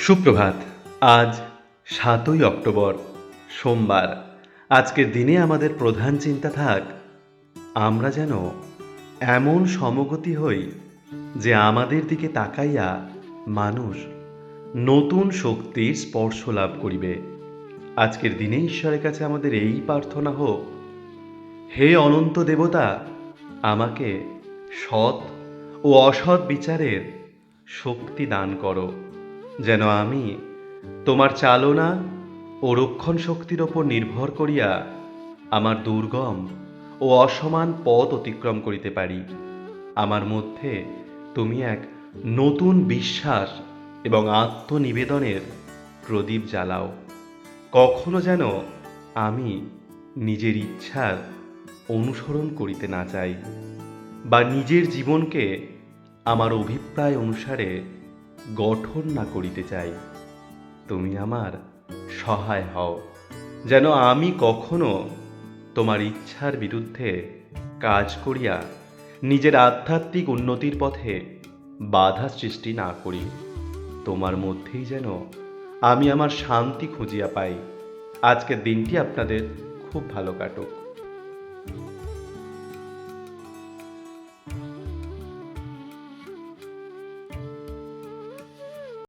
সুপ্রভাত। আজ ৭ই অক্টোবর, সোমবার। আজকের দিনে আমাদের প্রধান চিন্তা থাক আমরা যেন এমন সমগতি হই যে আমাদের দিকে তাকাইয়া মানুষ নতুন শক্তির স্পর্শ লাভ করিবে। আজকের দিনে ঈশ্বরের কাছে আমাদের এই প্রার্থনা হোক, হে অনন্ত দেবতা, আমাকে সৎ ও অসৎ বিচারের শক্তি দান করো, যেন আমি তোমার চালনা ও রক্ষণ শক্তির ওপর নির্ভর করিয়া আমার দুর্গম ও অসমান পথ অতিক্রম করিতে পারি। আমার মধ্যে তুমি এক নতুন বিশ্বাস এবং আত্মনিবেদনের প্রদীপ জ্বালাও। কখনো যেন আমি নিজের ইচ্ছার অনুসরণ করিতে না চাই, বা নিজের জীবনকে আমার অভিপ্রায় অনুসারে গঠন না করিতে চাই। তুমি আমার সহায় হও, যেন আমি কখনো তোমার ইচ্ছার বিরুদ্ধে কাজ করিয়া নিজের আধ্যাত্মিক উন্নতির পথে বাধা সৃষ্টি না করি। তোমার মধ্যেই যেন আমি আমার শান্তি খুঁজিয়া পাই। আজকের দিনটি আপনাদের খুব ভালো কাটুক।